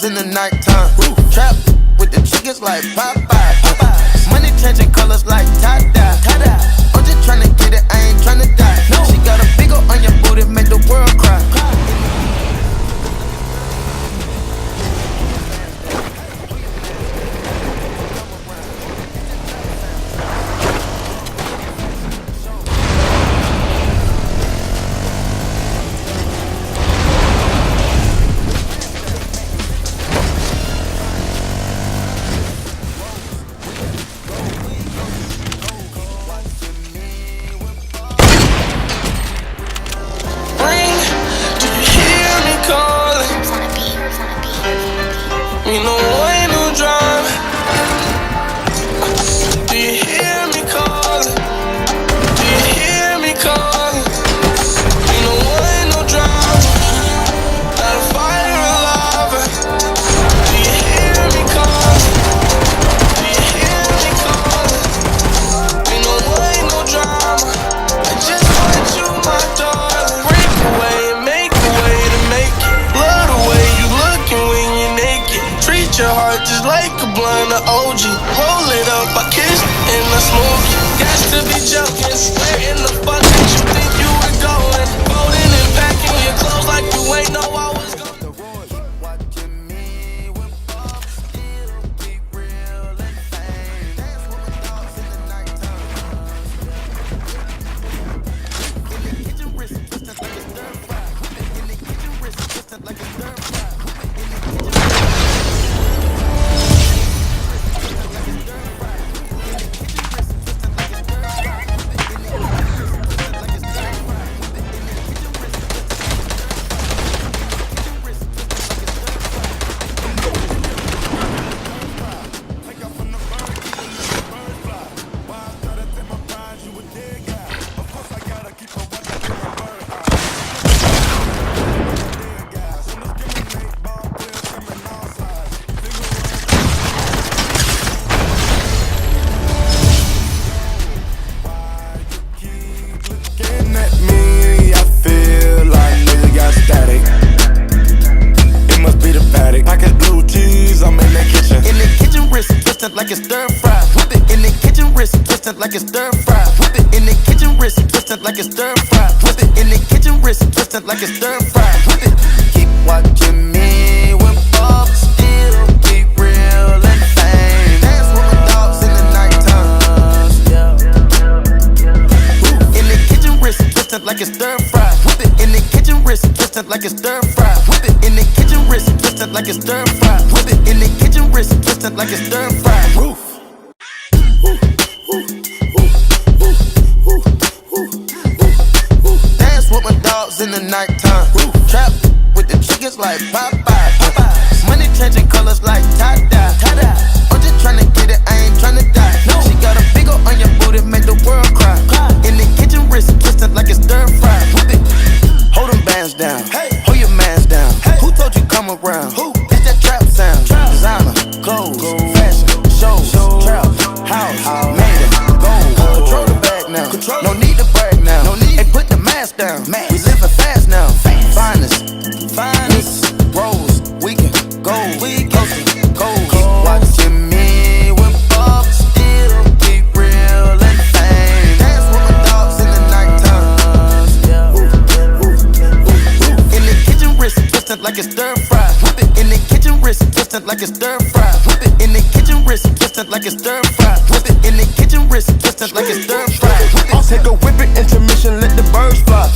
in the nighttime. Trap with the chickens like Popeye. Money changing colors like tie-dye. I'm just tryna get it, I ain't tryna die. She got a big ol' on your booty, make the world cry. You know ain't no drama. Do you hear me calling? Do you hear me calling? You know ain't no drama. Got a fire alive. Do you hear me calling? Do you hear me calling? You know ain't no drama. I just want you, my darling. Break away and make a way to make it. Love the way you looking when you're naked. Treat your heart just like a blunt of OG. Roll it up, I kiss and I smoke it. Got to be joking, where in the fuck did you think you were going? Folding and packing your clothes like you ain't know I was going. Watching me with Bob, still keep real and fame. Dance with my dogs in the nighttime. In the kitchen, wrist twisted like a stir fry. In the kitchen, wrist twisted like a stir fry. Like a stir fry, whip it in the kitchen, wrist twisted like a stir fry. Whip it in the kitchen, wrist twisted like a stir fry. Whip it in the kitchen, wrist twisted like a stir fry. Whip it. Keep watching me with Bob, still keep real and fame. Dance with my dogs in the nighttime. In the kitchen, wrist twisted like a stir fry. Whip it in the kitchen, wrist twisted like a stir fry. Whip it in the kitchen, wrist twisted like a stir fry. Whip it in the kitchen, wrist twisted like a stir fry. Roof. Dance with my dogs in the nighttime. Trap with the chickens like Popeye. Money changing colors like tie-dye. I'm just tryna get it, I ain't tryna die. She got a big ol' on your booty, make the world cry. In the kitchen, wrist twisted like a stir fry. Whip it. Hold them bands down. Hold your mans down. Who told you come around? It's that trap sound. Designer, clothes, fashion, shows, trap, house, made it, gold. Control the bag now. No need to brag now. Hey, put the mask down. We living fast now. Finest, rose, weekend, gold, coasting, cold. Keep watching me with Bob, still keep real and fame. Dance with my dogs in the nighttime. In the kitchen, wrist twisted like a stir fry. Whip it in the kitchen, wrist twisted like a stir fry. Whip it in the kitchen, wrist twisted like a stir fry. Whip it in the kitchen, wrist twisted like a stir fry. I'll take a whip it, intermission, let the birds fly.